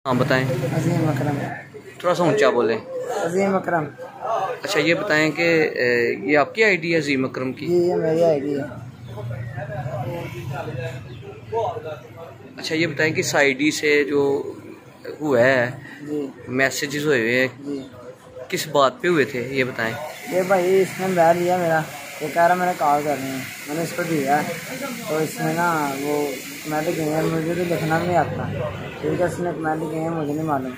हाँ बताएं। अजीम अकरम। थोड़ा सा ऊंचा बोलें। अजीम अकरम। अच्छा ये बताएं कि ये आपकी आईडी है अजीम अकरम की? जी ये मेरी आईडी है। अच्छा ये बताएं कि इस आईडी से जो हुआ है जी मैसेजेस हुए हैं जी किस बात पे हुए थे ये बताएं। ये भाई इसने बैठ लिया मेरा, ये कह रहा मैंने कॉल करनी है, मैंने इसको दिया तो इसमें ना वो कमेंट किए हैं, मुझे तो लिखना नहीं आता, ठीक है इसने कमेंट किए हैं मुझे नहीं मालूम।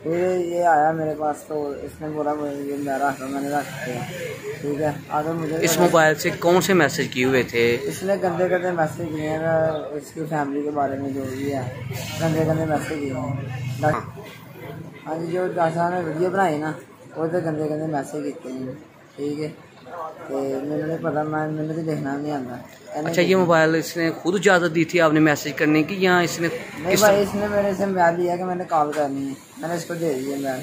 फिर ये आया मेरे पास तो इसने बोला ये मेरा है, मैंने रख दिया, ठीक है। अगर मुझे इस मोबाइल से कौन से मैसेज किए हुए थे? इसने गंदे गंदे मैसेज किए हैं इसकी फैमिली के बारे में, जो भी है गंदे गंदे मैसेज किए हैं। हाँ जी जो डॉक्टर ने वीडियो बनाई ना वो तो गंदे गंदे मैसेज किए हैं, ठीक है। तो मैंने नहीं पता, मैंने तो देखना नहीं आता। अच्छा ये मोबाइल इसने खुद इजाज़त दी थी आपने मैसेज करने की या इसने? नहीं भाई इसने मेरे से मोबाइल लिया कि मैंने कॉल करनी है, मैंने इसको दे दिया मोबाइल,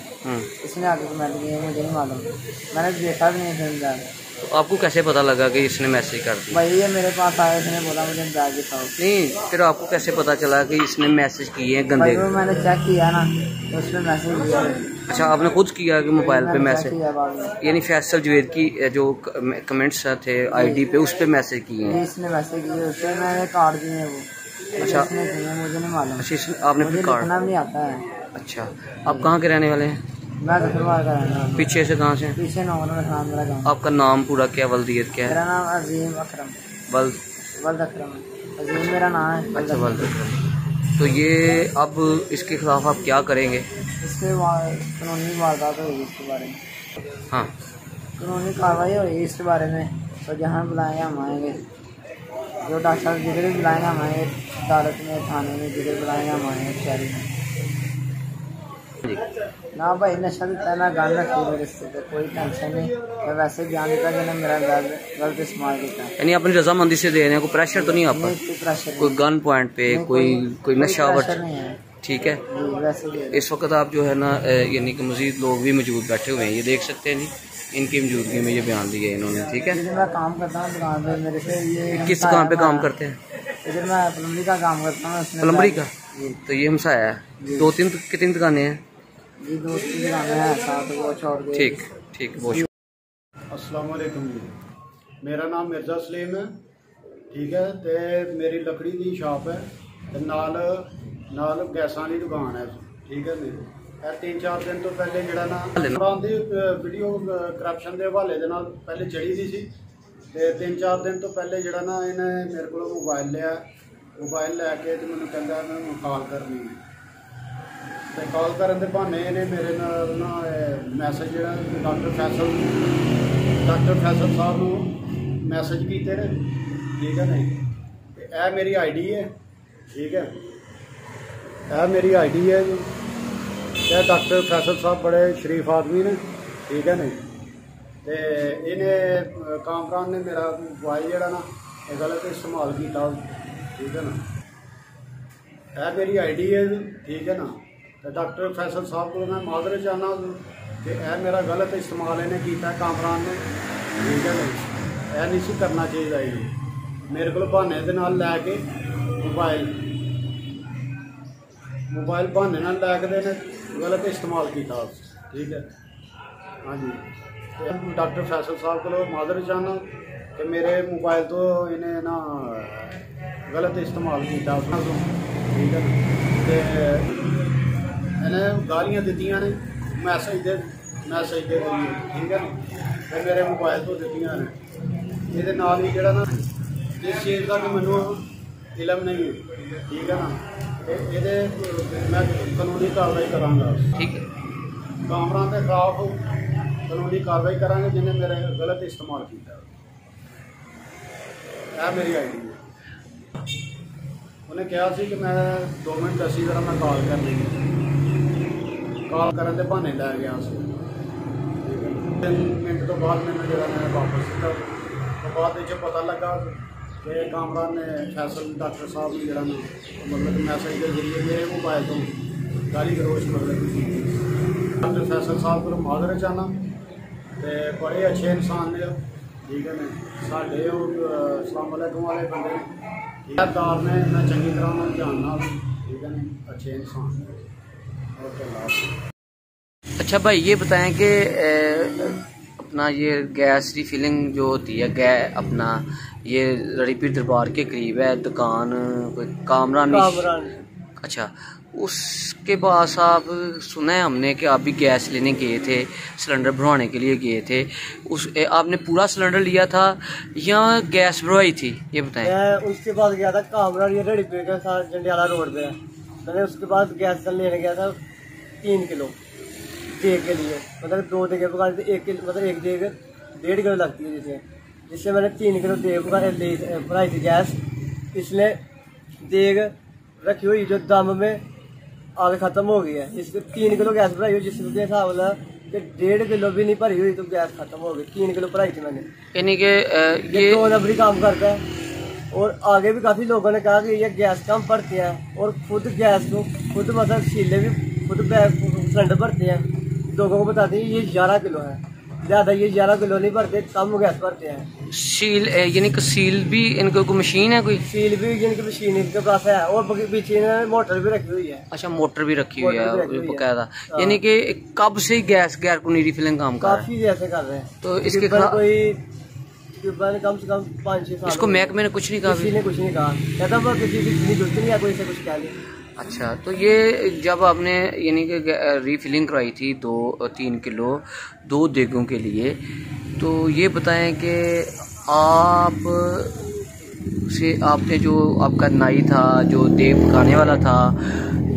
इसने आगे कमेंट किया मुझे नहीं मालूम, मैंने देखा भी नहीं फिर मोबाइल। तो आपको कैसे पता लगा कि इसने मैसेज कर दिया? भाई ये मेरे पास आया, इसने बोला मुझे मोबाइल दिखाओ। नहीं फिर आपको कैसे पता चला कि इसने मैसेज किए हैं गंदे? वो मैंने चेक किया ना तो उसमें मैसेज किया। अच्छा आपने खुद किया कि मोबाइल पे मैसेज, यानी फैसल जवेद की जो कमेंट्स थे आईडी पे उस पे मैसेज किए हैं? इसने मैसेज किए, उससे मैंने कार्ड दिए वो। अच्छा मुझे नहीं मालूम। अच्छा आपने फिर कार्ड लिखना नहीं आता है। अच्छा आप कहाँ के रहने वाले हैं? मैं शुक्रवार का रहने वाला। पीछे से कहाँ से? पीछे मेरा गाँव। आपका नाम पूरा क्या, वल्दियत क्या है? मेरा नाम अजीम अकरम। वल्द अकरम अजीम मेरा नाम है। अच्छा वल्द अकरम। तो ये अब इसके खिलाफ आप क्या करेंगे? इसके कानूनी वारदात होगी इसके बारे में। हाँ कानूनी कार्रवाई होगी इसके बारे में, तो जहाँ बुलाएंगे हम आएंगे, जो डॉक्टर जिधर भी बुलाएंगे हम आएंगे, अदालत में थाने में जिधर बुलाएंगे हम आएंगे शहरी में। ना भाई नशा देता है ना गान रखी मेरे से, तो कोई टेंशन नहीं, मैं वैसे ध्यान देता कि मेरा गलत इस्तेमाल किया। यानी अपनी रजामंदी से दे रहे हैं, कोई प्रेशर तो नहीं आपका? प्रेशर कोई गन पॉइंट पे कोई नशा नहीं है, ठीक है। वैसे इस वक्त आप जो है ना यानी कि मजीद लोग भी मौजूद बैठे हुए हैं, ये देख सकते हैं जी, इनकी मौजूदगी में ये बयान दिया इन्होंने, ठीक है। मैं काम करता हूँ दुकान पे, मेरे से ये किस दुकान पे काम करते हैं? इधर मैं प्लम्बरी का काम करता हूँ। प्लम्बरी का? तो ये हमसाया है, कितनी दुकानें हैं? जी 2-3 दुकानें हैं साथ, वो छोड़ के। ठीक बहुत। अस्सलाम वालेकुम जी, मेरा नाम मिर्ज़ा सलीम है, ठीक है। तो मेरी लकड़ी की शॉप है ते नाल गैसां की दुकान है, ठीक है। मेरी 3-4 दिन तो पहले जड़ा ना इमरान दी वीडियो करप्शन के हवाले दे नाल पहले चढ़ी दी सी, ते 3-4 दिन तो पहले जड़ा ना इन्हें मेरे को मोबाइल लिया, मोबाइल लैके तो मैंने कहता मैं कॉल करनी है, तो कॉल करने के बहाने इन्हें मेरे नाल ना मैसेज जो डॉक्टर फैसल साहब को मैसेज किए ने, ठीक है नहीं। यह मेरी आईडी है, ठीक है, यह मेरी आईडी है जी। यह डॉक्टर फैसल साहब बड़े शरीफ आदमी ने, ठीक है नहीं। तो इन्हें कामरान ने मेरा मोबाइल जोड़ा ना गलत इस्तेमाल किया, ठीक है ना। यह मेरी आईडी है जी, ठीक है ना। तो डॉक्टर फैसल साहब को मैं माजरत चाहना कि यह मेरा गलत इस्तेमाल इन्हें किया कामरान ने, ठीक है नहीं। यह नहीं सी करना चाहिए ये, मेरे को बहाने के नाल लैके मोबाइल बहाने नाल लैके गलत इस्तेमाल किया, ठीक है। हाँ जी, तो डॉक्टर फैसल साहब को माजरत चाहना कि मेरे मोबाइल तो इन्हें ना गलत इस्तेमाल किया, ठीक है ना। इन्हें गालियाँ दित्तियां ने मैसेज के जरिए, ठीक है ना। तो मेरे मोबाइल तो दित्तियां ने, ये नाल ही जड़ा ना जिस चीज़ का कि मैनू इलम नहीं है, ठीक है ना। ये मैं कानूनी कार्रवाई कराँगा, ठीक है। कामरान के खिलाफ कानूनी कार्रवाई करांगे जिन्हें मेरे गलत इस्तेमाल किया। यह मेरी आईडी है। उन्हें कहा कि मैं 2 मिनट दसी जरा मैं कॉल कर लेंगे, कॉल करने के बहाने लै गया, 3 मिनट तो बाद मैंने जरा मैं वापस किया, तो बाद पता लगा कि कामरान ने फैसल डॉक्टर साहब ने जरा ना मतलब मैसेज के जरिए मेरे मोबाइल तो गाली गलोच कर रही थी। डॉक्टर फैसल साहब को माजरत चाहना, तो बड़े अच्छे इंसान ने, ठीक है ना। साढ़े अस्सलाम वालेकुम वाले बंदे दार ने मैं चंगी तरह जानना, ठीक है ना, अच्छे इंसान। अच्छा भाई, ये बताएं कि अपना ये गैस रिफिलिंग जो होती है अपना ये रड़ीपीर दरबार के करीब है दुकान, कोई कामरानी। अच्छा, उसके पास आप सुना है हमने कि आप भी गैस लेने गए थे, सिलेंडर भरवाने के लिए गए थे। आपने पूरा सिलेंडर लिया था या गैस भरवाई थी, ये बताएं। मैं उसके बाद गया था कामरा ये रड़ीपीर के साथ जंडियाला रोड पे है। मैंने उसके बाद गैस लेने गया था 3 किलो देग के लिए, मतलब 2 देगे पका थे, 1 किलो मतलब 1 देग 1.5 किलो लगती है जिससे मैंने 3 किलो देग भराई थी गैस। इसलिए देग रखी हुई जो दम में आग खत्म हो गई है। इसको 3 किलो गैस भराई हुई जिसके हिसाब वाला कि 1.5 किलो भी नहीं भरी हुई तो गैस खत्म हो गई। 3 किलो भराई थी मैंने, यानी कि ये 2 नंबरी काम करता है। और आगे भी काफ़ी लोगों ने कहा कि ये गैस कम भरती है और खुद गैस को खुद मतलब शीले भी खुद सिलेंडर भरते हैं। लोगों को बताते हैं ये 11 किलो है, ज़्यादा ये 11 किलो नहीं भरते, कम गैस भरते हैं। सील यानी कि सील भी इनका कोई मशीन है, कोई सील भी इनकी मशीन इनके पास है और पीछे मोटर भी रखी हुई है। अच्छा, मोटर भी रखी हुई है बकायदा। यानी कि कब से गैस गैर कानूनी रिफिलिंग काम कर रहा है? काफ़ी जैसे कर रहे हैं। तो इसके कोई कम से कम 5-6 साल। इसको महकमे ने कुछ नहीं कहा? किसी ने कुछ नहीं कहा, कहता वो किसी की जरूरत नहीं है, कोई से कुछ कह ले। अच्छा, तो ये जब आपने यानी कि रीफिलिंग कराई थी 2-3 किलो 2 देगों के लिए, तो ये बताएं कि आपने जो आपका नाई था जो देग पकाने वाला था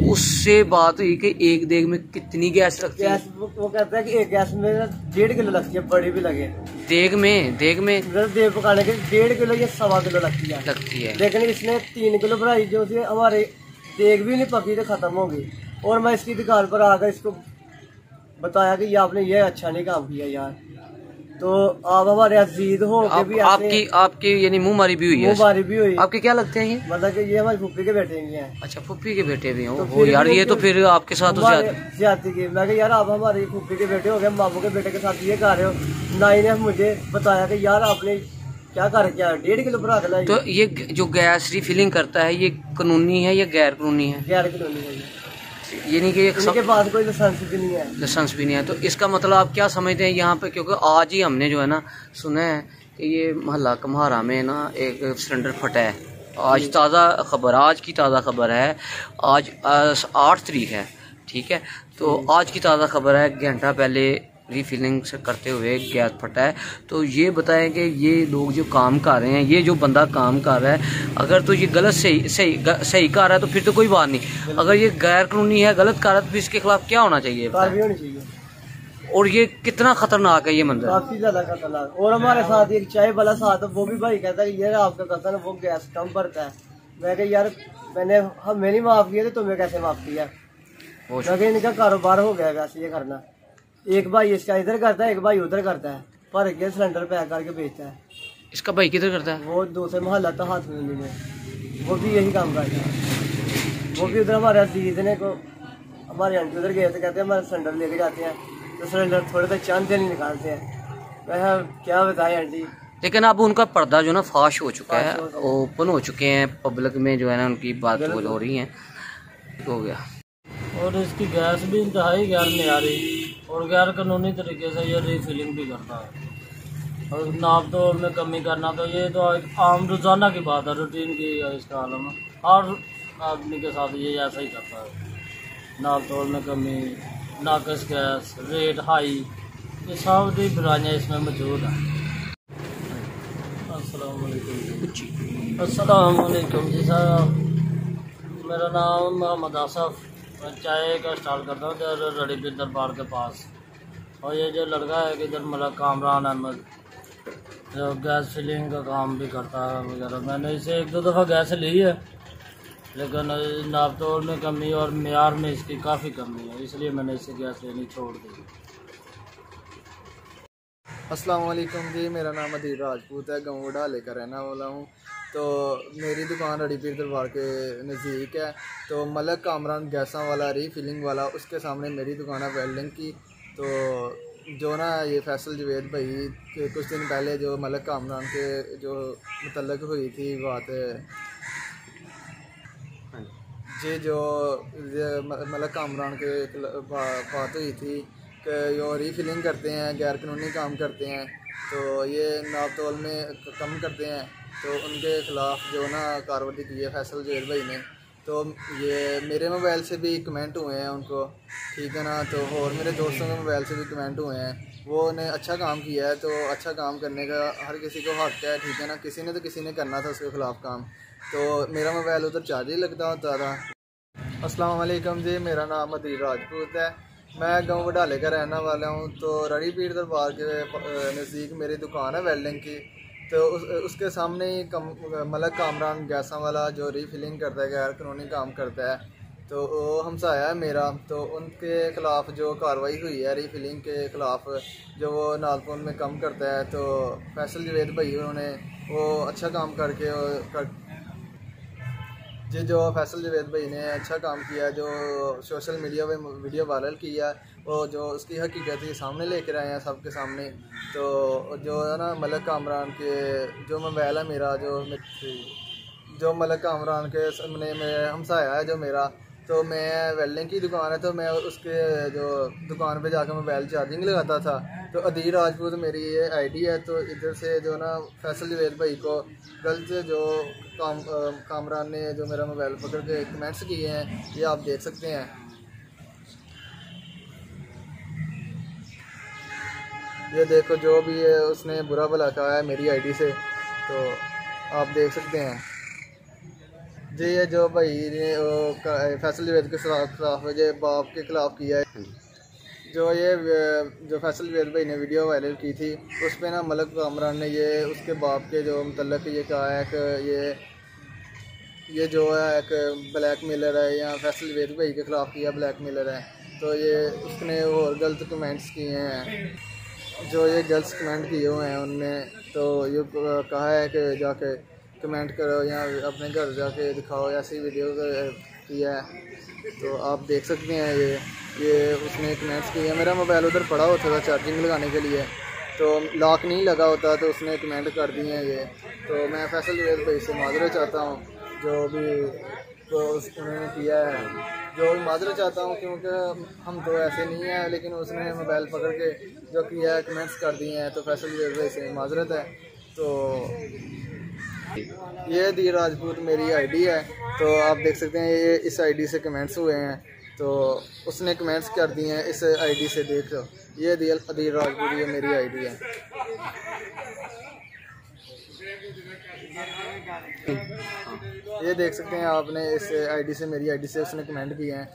उससे बात हुई कि एक देग में कितनी गैस लगती है? वो कहता है कि एक गैस में 1.5 किलो लगती है, बड़ी भी लगे। देग में देग पकाने के 1.5 किलो या 1.25 किलो लगती है। लेकिन इसने 3 किलो भराई जो थी, हमारे देग भी नहीं पकी तो खत्म हो गई। और मैं इसकी दुकान पर आकर इसको बताया कि ये आपने ये अच्छा नहीं काम किया यार। तो आप हमारे अजीज हो के भी आपकी यानी मुँह मारी भी हुई है? मुँह मारी भी हुई। आपके क्या लगते हैं ये? मतलब कि ये हमारी फुप्पी के बेटे भी हैं। अच्छा, फुप्पी के बेटे भी हैं। तो यार ये तो फिर आपके साथ ज्यादती की। मैं यार आप हमारी फुप्पी के बेटे हो गए, मामू के बेटे के साथ ये कर रहे हो। नाई ने मुझे बताया कि यार आपने क्या कर क्या 1.5 किलो भरा के लाई। तो ये जो गैस रिफिलिंग करता है ये कानूनी है या गैर कानूनी है? गैर कानूनी है। यानी कि इसके पास कोई लाइसेंस भी नहीं है। लाइसेंस भी नहीं है। तो इसका मतलब आप क्या समझते हैं यहाँ पे? क्योंकि आज ही हमने जो है ना सुना है कि ये मोहल्ला कम्हारा में ना एक सिलेंडर फटा है। आज की ताज़ा खबर है। आज 8 तारीख है, ठीक है। तो आज की ताज़ा खबर है, घंटा पहले रीफिलिंग से करते हुए गैस फटा है। तो ये बताएं कि ये लोग जो काम कर रहे हैं, ये जो बंदा काम कर रहा है, अगर तो ये गलत सही कर रहा है तो फिर तो कोई बात नहीं। अगर ये गैर कानूनी है, गलत कर रहा है, तो फिर इसके खिलाफ क्या होना चाहिए? और ये कितना खतरनाक है ये मंजर? काफी ज्यादा खतरनाक। और हमारे साथ एक चाय वाला साथ है, वो भी भाई कहता है यार आपका कथन वो गैस कम भरता है। मैं कह यार हमें नहीं माफ किया तो तुम्हें कैसे माफ किया? इनका कारोबार हो गया वैसे ये करना। एक भाई इसका इधर करता है, एक भाई उधर करता है, पर के सिलेंडर पैक करके बेचता है। इसका भाई किधर करता है? वो दूसरे मोहल्ला था हाथ में, वो भी यही काम करता है। वो भी उधर हमारे अजीज ने को हमारे आंटी उधर गए थे, कहते हैं हमारे सिलेंडर लेके जाते हैं तो सिलेंडर थोड़े से चांद से नहीं निकालते हैं। मैं क्या बताएं आंटी। लेकिन अब उनका पर्दा जो ना फाश हो चुका है, ओपन हो चुके हैं, पब्लिक में जो है ना उनकी बात हो रही है, हो गया। और इसकी गैस भी इंतहाई गैर मेयारी और गैर कानूनी तरीके से ये रीफिलिंग भी करता है। और नाप तोल में कमी करना तो ये तो आम रोज़ाना की बात है, रूटीन की है इसका आलम। हर आदमी के साथ ये ऐसा ही करता है। नाप तोल में कमी, नाकस गैस, रेट हाई, ये सब दी बुराइयाँ इसमें मौजूद हैं। अस्सलाम वालेकुम जी साहब, मेरा नाम मोहम्मद आसफ, मैं चाय का स्टॉल करता हूँ इधर रड़ीपीर दरबार के पास। और ये जो लड़का है कि इधर मतलब कामरान अहमद जो गैस फिलिंग का काम भी करता है वगैरह, मैंने इसे 1-2 दफ़ा गैस ली है, लेकिन नाप तोल में कमी और मेयार में इसकी काफ़ी कमी है, इसलिए मैंने इसे गैस लेनी छोड़ दी। अस्सलाम वालेकुम जी, मेरा नाम अदील राजपूत है, गाँव डाले का रहना वाला हूँ। तो मेरी दुकान रड़ीपीर दरबार के नज़दीक है। तो मलक कामरान गैसा वाला रीफिलिंग वाला, उसके सामने मेरी दुकान है वेल्डिंग की। तो जो ना ये फैसल जवेद भाई के कुछ दिन पहले जो मलक कामरान के जो मुतल्लक हुई थी बात, जी जो मलक कामरान के बात हुई थी कि जो रीफिलिंग करते हैं, गैर कानूनी काम करते हैं, तो ये नाप तोल में कम करते हैं, तो उनके ख़िलाफ़ जो ना कार्रवाई की है फैसल जवेद भाई ने। तो ये मेरे मोबाइल से भी कमेंट हुए हैं उनको, ठीक है ना, तो और मेरे दोस्तों के मोबाइल से भी कमेंट हुए हैं। वो ने अच्छा काम किया है, तो अच्छा काम करने का हर किसी को हक है, ठीक है ना। किसी ने तो किसी ने करना था उसके ख़िलाफ़ काम, तो मेरा मोबाइल उधर चार्ज ही लगता होता था। अस्सलाम वालेकुम जी, मेरा नाम अदील राजपूत है, मैं गांव वडाले का रहने वाला हूँ। तो रड़ी पीर दरबार के नज़दीक मेरी दुकान है वेल्डिंग की, तो उसके सामने ही मलक कामरान गैसा वाला जो रीफिलिंग करता है, गैर कानूनी काम करता है, तो वो हमसाया है मेरा। तो उनके ख़िलाफ़ जो कार्रवाई हुई है रीफिलिंग के ख़िलाफ़, जो वो नालपुन में कम करता है, तो फैसल जवेद भाई उन्होंने वो अच्छा काम करके जी जो फैसल जवेद भाई ने अच्छा काम किया, जो सोशल मीडिया पे वीडियो वायरल किया, वो जो उसकी हकीकत ही सामने लेकर आए हैं सबके सामने। तो जो है ना मलक कामरान के जो मोबाइल है मेरा, जो मलक कामरान के सामने में हमसाया है जो मेरा, तो मैं वेल्डिंग की दुकान है, तो मैं उसके जो दुकान पे जाकर मोबाइल चार्जिंग लगाता था। तो अदील राजपूत मेरी ये आईडी है। तो इधर से जो ना फैसल जवेद भाई को गलत जो कामरान ने जो मेरा मोबाइल पकड़ के कमेंट्स किए हैं, ये आप देख सकते हैं। ये देखो जो भी है उसने बुरा भला कहा है मेरी आईडी से, तो आप देख सकते हैं जी। ये जो भाई ने फैसल जवेद के खिलाफ जो बाप के ख़िलाफ़ किया है, जो फैसल जवेद भाई ने वीडियो वायरल की थी, उस पर ना मलक कामरान ने ये उसके बाप के जो मतलब ये कहा है कि ये जो है एक ब्लैक मेलर है, या फैसल जवेद भाई के ख़िलाफ़ किया ब्लैक मेलर है। तो ये उसने और गलत कमेंट्स किए हैं, जो ये गलत कमेंट किए हुए हैं उनने। तो ये कहा है कि जाके कमेंट करो या अपने घर जाके दिखाओ, ऐसी वीडियो किया है। तो आप देख सकते हैं ये उसने कमेंट्स किए हैं। मेरा मोबाइल उधर पड़ा होता था चार्जिंग लगाने के लिए, तो लॉक नहीं लगा होता, तो उसने कमेंट कर दिए हैं ये। तो मैं फैसल जवेद भाई से माजरत चाहता हूँ, जो भी तो उन्होंने किया है, जो भी माजरत चाहता हूँ, क्योंकि हम तो ऐसे नहीं हैं, लेकिन उसने मोबाइल पकड़ के जो किया है कमेंट्स कर दिए हैं, तो फैसल जवेद भाई से माजरत है। तो ये अदील राजपूत मेरी आईडी है, तो आप देख सकते हैं ये इस आईडी से कमेंट्स हुए हैं, तो उसने कमेंट्स कर दिए हैं इस आईडी से। देख लो, ये अदील राजपूत, ये मेरी आईडी है। ये देख सकते हैं आपने इस आईडी से, मेरी आईडी से उसने कमेंट किए हैं।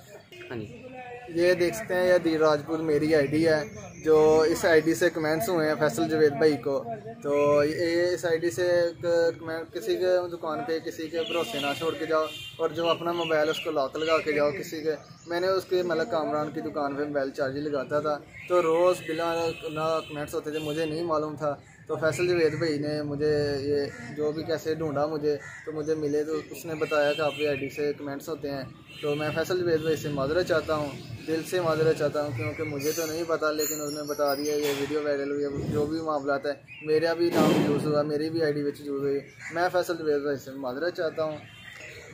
ये देख सकते हैं ये अदील राजपूत मेरी आईडी है, जो इस आईडी से कमेंट्स हुए हैं फैसल जवेद भाई को। तो ये इस आईडी से कमेंट, किसी के दुकान पे किसी के भरोसे ना छोड़ के जाओ, और जो अपना मोबाइल उसको लॉक लगा के जाओ किसी के। मैंने उसके मलक कामरान की दुकान पे मोबाइल चार्ज लगाता था, तो रोज़ बिना ना कमेंट्स होते थे, मुझे नहीं मालूम था। तो फैसल जवेद भाई ने मुझे ये जो भी कैसे ढूंढा मुझे, तो मुझे मिले, तो उसने बताया कि आपकी आईडी से कमेंट्स होते हैं। तो मैं फैसल जवेद भाई से माजरत चाहता हूँ, दिल से माजरत चाहता हूँ, क्योंकि मुझे तो नहीं पता, लेकिन उसने बता दिया, ये वीडियो वायरल हुई, जो भी मामला है, मेरा भी नाम यूज़ हुआ, मेरी भी आईडी यूज़ हुई। मैं फैसल जवेद भाई से माजरत चाहता हूँ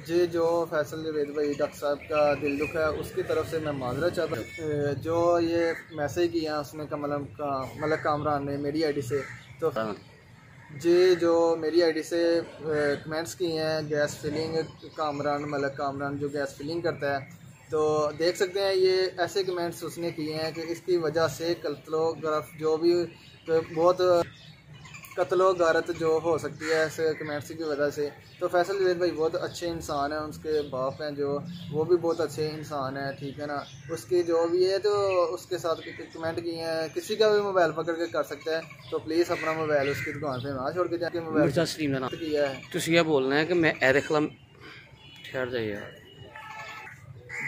जी। जो फैसल जवेद भाई डॉक्टर साहब का दिल दुख है, उसकी तरफ से मैं माजरत चाहता हूँ। जो ये मैसेज किया उसने मलक कामरान ने मेरी आईडी से, तो जी जो मेरी आईडी से कमेंट्स किए हैं गैस फिलिंग कामरान, मलक कामरान जो गैस फिलिंग करता है, तो देख सकते हैं ये ऐसे कमेंट्स उसने किए हैं कि इसकी वजह से कत्लो-गारत जो भी बहुत कत्लो-गारत जो हो सकती है ऐसे कमेंट्स की वजह से। तो फैसल जवेद भाई बहुत अच्छे इंसान हैं, उसके बाप हैं जो, वो भी बहुत अच्छे इंसान हैं, ठीक है ना। उसकी जो भी है, तो उसके साथ कमेंट किए हैं, किसी का भी मोबाइल पकड़ के कर सकता है, तो प्लीज़ अपना मोबाइल उसकी दुकान पे ना छोड़ के जाके मोबाइल किया है। तो ये बोलना है कि मैं ऐरे खिलाफ ठहर जाइए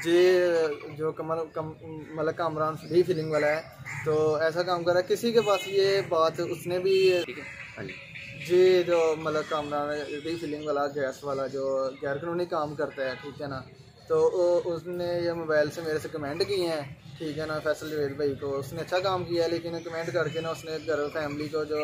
जी। जो मलक कामरान फ्री फीलिंग वाला है, तो ऐसा काम कर रहा है, किसी के पास ये बात उसने भी जी। जो मलक कामरान री फीलिंग वाला गैस वाला जो गैर कानूनी काम करता है, ठीक है ना, तो उसने ये मोबाइल से मेरे से कमेंट किए हैं, ठीक है ना। फैसल जवेद भाई को उसने अच्छा काम किया है, लेकिन कमेंट करके ना उसने घर फैमिली को जो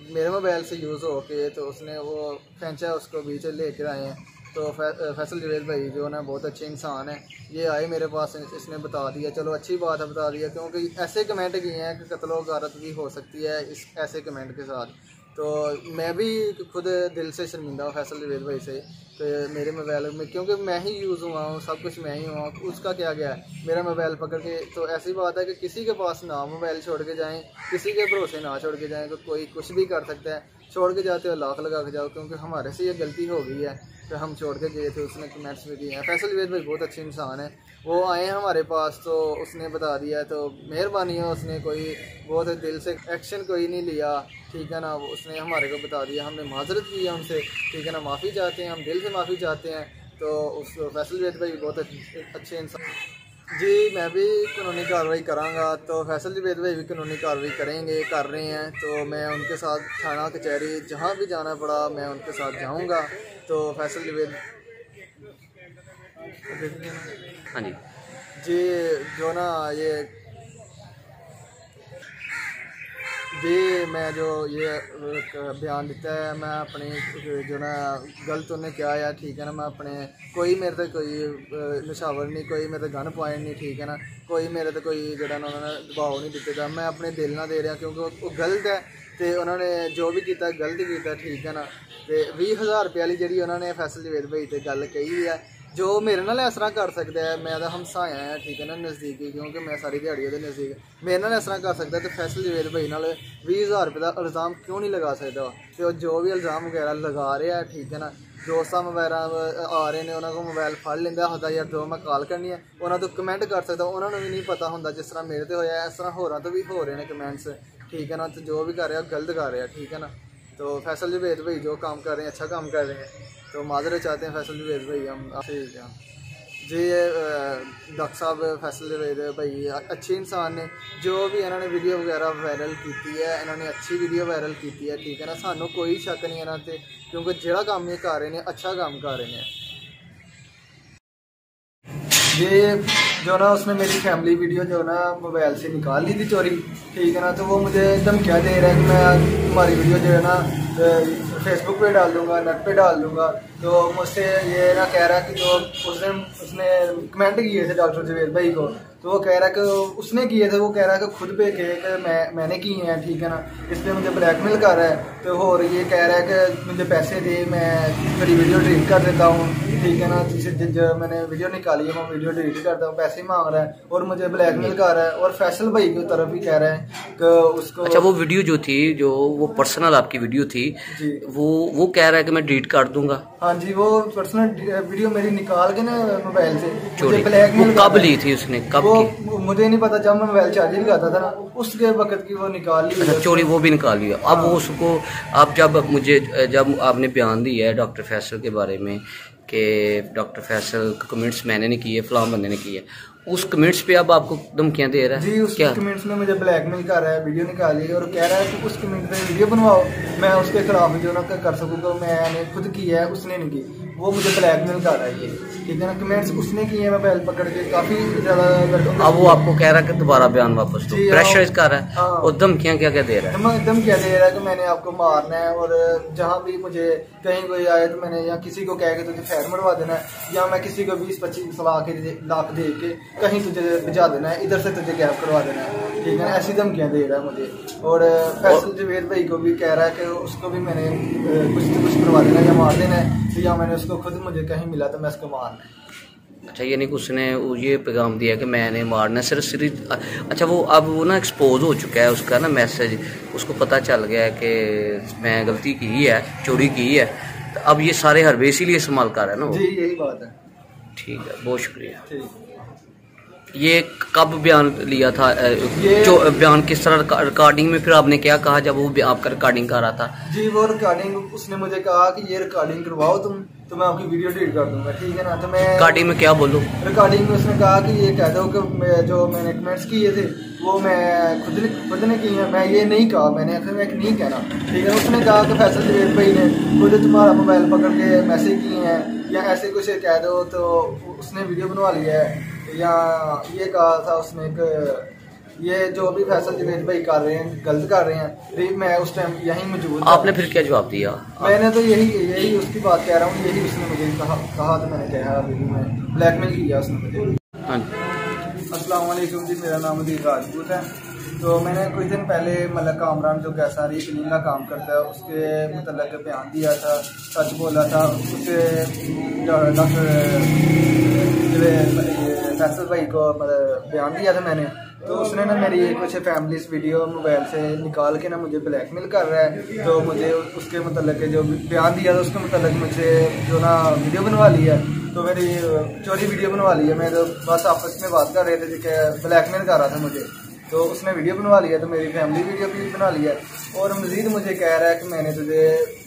मेरे मोबाइल से यूज़ हो के, तो उसने वो फेंचा उसको बीच लेकर आए हैं। तो फैसल जवेद भाई जो ना बहुत अच्छे इंसान है। ये आए मेरे पास, इसने बता दिया, चलो अच्छी बात है बता दिया, क्योंकि ऐसे कमेंट किए हैं कि कत्ल व गारत भी हो सकती है इस ऐसे कमेंट के साथ। तो मैं भी खुद दिल से शर्मिंदा हूँ फैसल जवेद भाई से, तो मेरे मोबाइल में क्योंकि मैं ही यूज़ हुआ हूँ, सब कुछ मैं ही हुआ हूँ, उसका क्या गया है मेरा मोबाइल पकड़ के। तो ऐसी बात है कि किसी के पास ना मोबाइल छोड़ के जाएं, किसी के भरोसे ना छोड़ के जाएं, तो कोई कुछ भी कर सकता है। छोड़ के जाते हो लाख लगा के जाओ, क्योंकि हमारे से ये गलती हो गई है कि हम छोड़ के गए थे, उसने कमेंट्स भी किए हैं। फैसल जवेद भाई बहुत अच्छे इंसान है, वो आए हैं हमारे पास तो उसने बता दिया है, तो मेहरबानी है, उसने कोई बहुत दिल से एक्शन कोई नहीं लिया, ठीक है ना। उसने हमारे को बता दिया, हमने माजरत की है उनसे, ठीक है ना, माफ़ी चाहते हैं, हम दिल से माफ़ी चाहते हैं। तो उस फैसल जवेद भाई बहुत अच्छे इंसान जी। मैं भी कानूनी कार्रवाई कराँगा, तो फैसल जवेद भाई भी कानूनी कार्रवाई करेंगे, कर रहे हैं। तो मैं उनके साथ थाना कचहरी जहाँ भी जाना पड़ा मैं उनके साथ जाऊँगा। तो फैसल जवेद हाँ जी जो ना ये जी मैं जो ये बयान दिता है, मैं अपनी जो ना गलत उन्हें क्या है, ठीक है ना, मैं अपने कोई मेरे तो कोई निशावर नहीं, कोई मेरे गन पॉइंट नहीं, ठीक है ना, कोई मेरे तो कोई जो उन्होंने दबाव नहीं दिते दा, मैं अपने दिल ना दे रहा, क्योंकि वो गलत है। तो उन्होंने जो भी किया गलत किया, ठीक है ना। तो 20,000 रुपये वाली जी उन्होंने फैसल जवेद भाई से गल कही है, जो मेरे नाल इस तरह कर सकता है, मैं तो हमसाया है, ठीक है ना, नज़दीकी, क्योंकि मैं सारी दिहाड़ी के नज़दीक, मेरे नाल इस तरह कर सकता है। तो फैसल जवेद भाई नाल 20,000 रुपये का इल्ज़ाम क्यों नहीं लगा सकता। तो जो भी इल्ज़ाम वगैरह लगा रहा है, ठीक है ना, दोस्त वगैरह आ रहे हैं, उन्होंने को मोबाइल फड़ लेंदा, हदा यार जो मैं कॉल करनी है उन्होंने तो कमेंट कर सकता, उन्होंने भी नहीं पता होंगे, जिस तरह मेरे तो होया इस तरह होर तो भी हो रहे हैं कमेंट्स, ठीक है ना। तो जो भी कर रहा है गलत कर रहा है, ठीक है ना। तो फैसल जवेद भाई जो काम कर रहे हैं अच्छा काम कर रहे हैं, तो माजरे चाहते हैं फैसल जवेद भाई हम ठीक है जी। डॉक्टर साहब फैसल जवेद भाई अच्छे इंसान ने, जो भी इन्होंने वीडियो वगैरह वायरल की है, इन्होंने अच्छी वीडियो वायरल की है, ठीक है ना, सानू कोई शक नहीं इन्हों पर, क्योंकि जोड़ा काम ये कर रहे हैं अच्छा काम कर रहे हैं। ये जो ना उसने मेरी फैमिली वीडियो जो ना मोबाइल से निकाल ली थी चोरी, ठीक है ना, तो वो मुझे धमकियाँ दे रहा है कि मैं तुम्हारी वीडियो जो है ना फेसबुक पे डाल दूंगा, नेट पे डाल दूंगा। तो मुझसे ये ना कह रहा है कि जो उसने कमेंट किए थे डॉक्टर जवेद भाई को, तो वो कह रहा है कि उसने किए थे, वो कह रहा है कि खुद पे कहे कि मैंने किए हैं, ठीक है ना, इसलिए मुझे ब्लैकमेल कर रहा है। तो और ये कह रहा है कि मुझे पैसे दे, मैं तेरी वीडियो डिलीट कर देता हूँ, ठीक है ना, जो मैंने वीडियो निकाली है मैं वीडियो डिलीट करता हूँ, पैसे मांग रहा है और मुझे ब्लैकमेल कर रहा है। और फैसल भाई की तरफ भी कह रहा है कि उसको अच्छा, वो वीडियो जो थी, जो वो पर्सनल आपकी वीडियो थी जी, वो कह रहा है कि मैं डिलीट कर दूंगा। हाँ जी, वो पर्सनल वीडियो मेरी निकाल के ना मोबाइल से चोरी, ब्लैकमेल कब ली थी उसने, कब की? मुझे नहीं पता, जब मैं मोबाइल चार्जिंग करता था ना उसके वक्त की वो निकाल ली। अच्छा, चोरी वो भी निकाल लिया। अब वो उसको आप जब आपने बयान दिया है डॉक्टर फैसल के बारे में कि डॉक्टर फैसल कमेंट्स मैंने नहीं किए, फलां बंदे ने किए, उस कमेंट्स पे अब आपको धमकियां दे रहा है जी। उस कमेंट्स में मुझे ब्लैकमेल कर रहा है, वीडियो निकाली और कह रहा है कि उस कमेंट पे वीडियो बनवाओ, मैं उसके खिलाफ जो ना कर सकूँगा, मैंने खुद किया है उसने नहीं की, वो मुझे ब्लैकमेल कर रहा है ये, ठीक है ना। कमेंट्स उसने किए हैं, मोबाइल पकड़ के काफ़ी ज़्यादा। अब वो आपको कह रहा है कि दोबारा बयान वापस दो, प्रेशर कर रहा है। और धमकियां क्या क्या दे रहा है? धमकियां दे रहा है कि मैंने आपको मारना है, और जहाँ भी मुझे कहीं कोई आए तो मैंने या किसी को कह के तुझे फैर मरवा देना है, या मैं किसी को 20-25 लाख दे के कहीं तुझे भिजा देना है, इधर से तुझे गैप करवा देना है, ठीक है ना। ऐसी धमकियां दे रहा है मुझे। और फैसल जवेद भाई को भी कह रहा है कि उसको भी मैंने कुछ करवा देना या मार देना है, या मैंने उसको खुद मुझे कहीं मिला तो मैं उसको मारना है। अच्छा, यानी कि उसने ये पैगाम दिया कि मैंने मारना सिर्फ। अच्छा, वो अब वो ना एक्सपोज हो चुका है, उसका ना मैसेज उसको पता चल गया है कि मैं गलती की है, चोरी की है, तो अब ये सारे हरबे इसीलिए इस्तेमाल कर रहा है ना वो। जी यही बात है। ठीक है, बहुत शुक्रिया। ठीक। ये कब बयान लिया था, जो बयान किस तरह रिकॉर्डिंग में फिर आपने क्या कहा जब वो आपका रिकॉर्डिंग कर रहा था? जी, वो रिकॉर्डिंग उसने मुझे कहा कि ये रिकॉर्डिंग करवाओ तुम, तो मैं आपकी वीडियो डिलीट कर दूंगा, ठीक है ना। तो मैं रिकॉर्डिंग में क्या बोलूँ? रिकॉर्डिंग में उसने कहा कि ये कह दो कि जो मैंने कमेंट्स किए थे वो मैं खुद ने किए हैं, मैं ये नहीं कहा, मैंने नहीं कहना, ठीक है। उसने कहा कि फैसल जवेद भाई ने खुद तुम्हारा मोबाइल पकड़ के मैसेज किए हैं या ऐसे कुछ कह दो, तो उसने वीडियो बनवा लिया है। या ये कहा था उसने कि ये जो भी फैसल जवेद भाई कर रहे हैं गलत कर रहे हैं, मैं उस टाइम यहीं मौजूद आपने फिर क्या जवाब दिया? मैंने तो यही उसकी बात कह रहा हूँ, यही उसने मुझे कहा तो मैंने कहा अभी मैं ब्लैकमेल किया उसने मुझे। हाँ अस्सलाम वालेकुम जी, मेरा नाम अदील राजपूत है। तो मैंने कुछ दिन पहले मलक कामरान जो गैसा रीफिलिंग का काम करता है उसके मतलब बयान दिया था, सच बोला था। उससे डॉक्टर फैसल भाई को बयान दिया था मैंने, तो उसने ना मेरी कुछ फैमिलीज वीडियो मोबाइल से निकाल के ना मुझे ब्लैकमेल कर रहा है। तो मुझे उसके मतलब जो बयान दिया था उसके मतलब मुझे जो ना वीडियो बनवा ली है, तो मेरी चोरी वीडियो बनवा ली है। मैं तो बस आपस में बात कर रहे थे कि ब्लैकमेल कर रहा था मुझे, तो उसने वीडियो बनवा लिया, तो मेरी फैमिली वीडियो भी बना लिया। और मज़ीद मुझे कह रहा है कि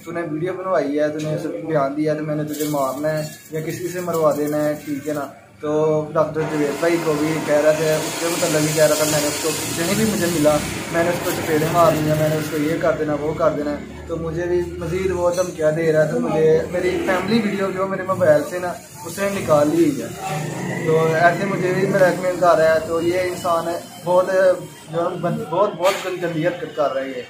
तूने वीडियो बनवाई है, तूने बयान दिया है, तो मैंने तुझे मारना है या किसी से मरवा देना है, ठीक है ना। तो डॉक्टर जवेद भाई को भी कह रहा था, उसके मतलब भी कह रहा था, मैंने उसको कहीं भी मुझे मिला मैंने उसको चपेड़े मारनी है, मैंने उसको ये कर देना वो कर देना है। तो मुझे भी मज़ीद वो धमकियाँ दे रहा है। तो मुझे मेरी फैमिली वीडियो जो मेरे मोबाइल से ना उसने निकाल ली है, तो ऐसे मुझे भी ब्लैकमेल कर रहा है। तो ये इंसान है बहुत गंदी हरकत कर रहा है ये।